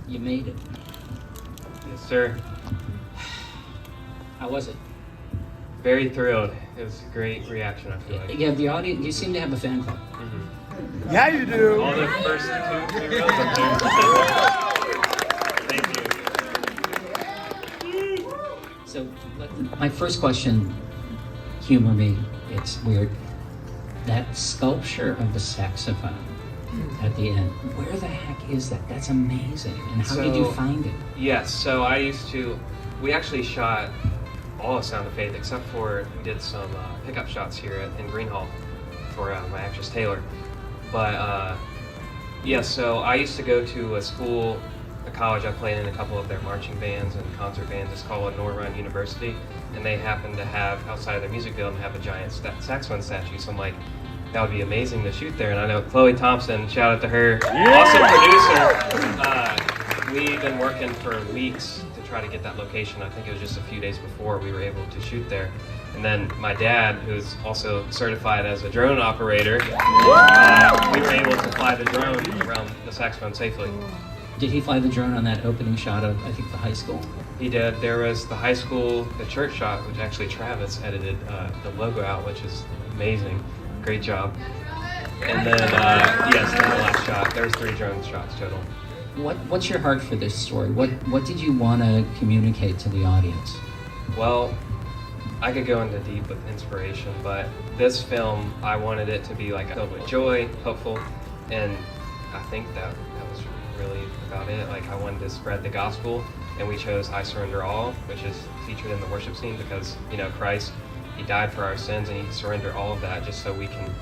You made it. Yes, sir. How was it? Very thrilled. It was a great reaction, I feel like. Yeah, the audience, you seem to have a fan club. Mm-hmm. Yeah, you do. All the first two rows up there. Thank you. So, my first question, humor me, it's weird. That sculpture of the saxophone at the end, where the heck is that? That's amazing. And how did you find it? Yes, so we actually shot all of Sound of Faith except for we did some pickup shots here in Green Hall for my actress Taylor. But so I used to go to a college. I played in a couple of their marching bands and concert bands. It's called Norrön University, and they happen to have, outside of their music building, have a giant saxophone statue. So I'm like, that would be amazing to shoot there. And I know Chloe Thompson, shout out to her, awesome producer. We've been working for weeks to try to get that location. I think it was just a few days before we were able to shoot there. And then my dad, who's also certified as a drone operator, we were able to fly the drone around the saxophone safely. Did he fly the drone on that opening shot of, I think, the high school? He did. There was the high school, the church shot, which actually Travis edited the logo out, which is amazing. Great job. And then, yes, then the last shot. There's 3 drone shots total. What's your heart for this story? What did you want to communicate to the audience? Well, I could go into deep with inspiration, but this film, I wanted it to be like filled with joy, hopeful, and I think that was really about it. Like, I wanted to spread the gospel, and we chose I Surrender All, which is featured in the worship scene because, Christ, he died for our sins and he surrendered all of that just so we can,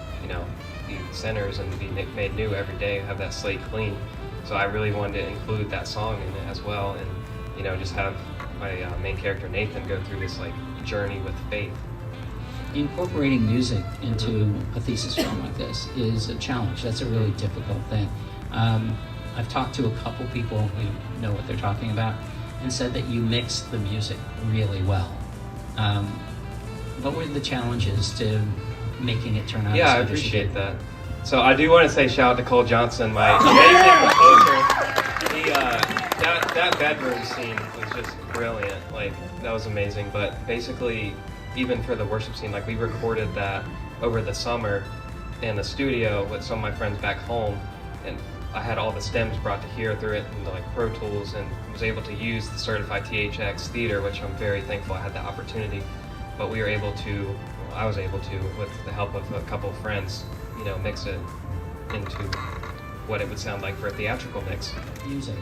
be sinners and be made new every day, have that slate clean. So I really wanted to include that song in it as well, and, just have my main character Nathan go through this journey with faith. Incorporating music into a thesis film like this is a challenge. That's a really difficult thing. I've talked to a couple people who know what they're talking about and said that you mix the music really well. What were the challenges to making it turn out? Yeah, I appreciate that. So I do want to say shout out to Cole Johnson, my amazing composer. He, that bedroom scene was just brilliant. That was amazing. But basically, even for the worship scene, we recorded that over the summer in the studio with some of my friends back home, and I had all the stems brought to here through it into Pro Tools, and was able to use the certified THX theater, which I'm very thankful I had the opportunity. But I was able to, with the help of a couple of friends, mix it into what it would sound like for a theatrical mix. Music.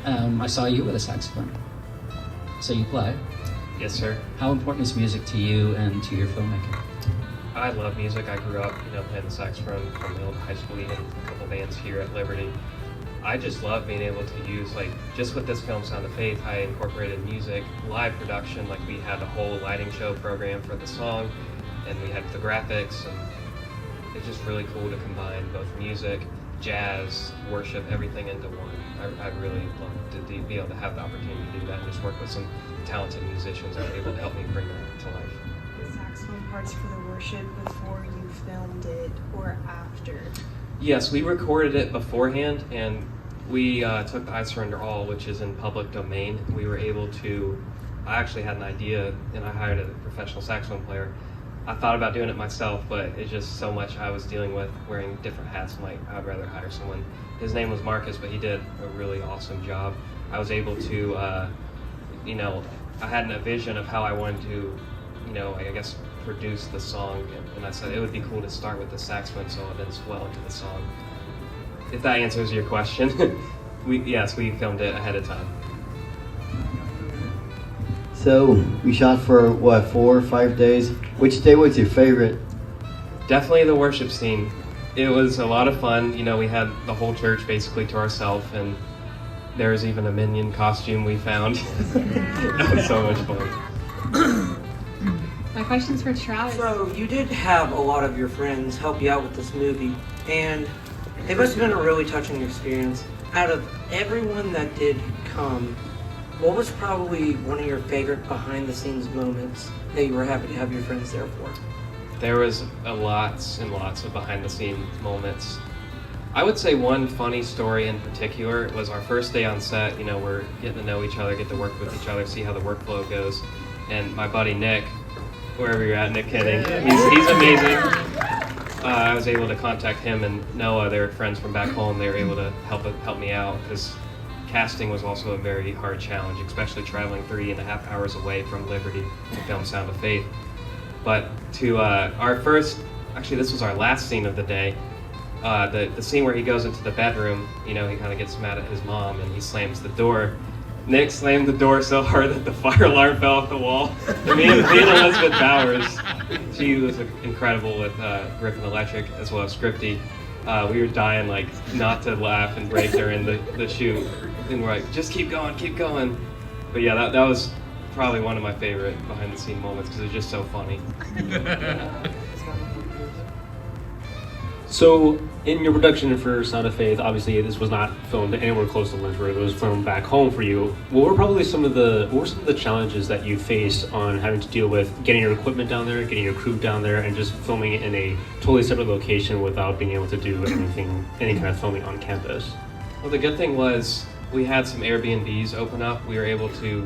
I saw you with a saxophone. So you play? Yes, sir. How important is music to you and to your filmmaking? I love music. I grew up, playing the saxophone from middle to high school, even a couple bands here at Liberty. I just love being able to use, just with this film, Sound of Faith, I incorporated music, live production. We had a whole lighting show program for the song, and we had the graphics, and it's just really cool to combine both music, jazz, worship, everything into one. I really love to be able to have the opportunity to do that and just work with some talented musicians that are able to help me bring that to life. The saxophone parts for the worship before you filmed it or after? Yes, we recorded it beforehand, and we took the I Surrender All, which is in public domain. We were able to, I actually had an idea, and I hired a professional saxophone player. I thought about doing it myself, but it's just so much I was dealing with, wearing different hats. I'd rather hire someone. His name was Marcus, but he did a really awesome job. I was able to, I had a vision of how I wanted to, produce the song, and I said it would be cool to start with the saxophone solo and then swell into the song. If that answers your question, we filmed it ahead of time. So we shot for 4 or 5 days. Which day was your favorite? Definitely the worship scene. It was a lot of fun. We had the whole church basically to ourselves, and there was even a minion costume we found. That was so much fun. My question's for Travis. So you did have a lot of your friends help you out with this movie, and it must have been a really touching experience. Out of everyone that did come, what was probably one of your favorite behind-the-scenes moments that you were happy to have your friends there for? There was lots and lots of behind-the-scenes moments. I would say one funny story in particular was our first day on set. You know, we're getting to know each other, get to work with each other, see how the workflow goes. And my buddy Nick, wherever you're at, Nick Kidding, he's amazing. I was able to contact him and Noah. They're friends from back home. They were able to help me out because casting was also a very hard challenge, especially traveling 3.5 hours away from Liberty to film Sound of Faith. But to our first, actually this was our last scene of the day. The scene where he goes into the bedroom, you know, he kind of gets mad at his mom and he slams the door. Nick slammed the door so hard that the fire alarm fell off the wall. And me and Elizabeth Bowers, she was incredible with Griffin Electric as well as Scripty. We were dying like not to laugh and break during the shoot. And we're like, just keep going, keep going. But yeah, that was probably one of my favorite behind the scene moments because it was just so funny. So, in your production for Sound of Faith, obviously this was not filmed anywhere close to Lynchburg. It was filmed back home for you. What were some of the challenges that you faced on having to deal with getting your equipment down there, getting your crew down there, and just filming it in a totally separate location without being able to do any kind of filming on campus? Well, the good thing was we had some Airbnbs open up. We were able to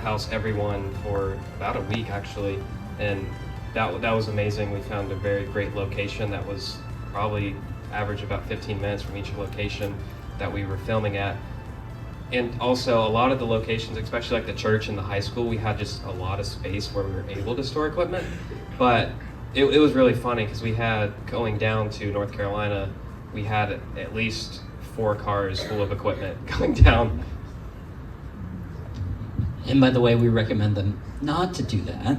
house everyone for about a week actually, and that was amazing. We found a very great location that was probably average about 15 minutes from each location that we were filming at. And also a lot of the locations, especially like the church and the high school, we had just a lot of space where we were able to store equipment. But it was really funny because we had, going down to North Carolina, we had at least 4 cars full of equipment going down. And by the way, we recommend them not to do that.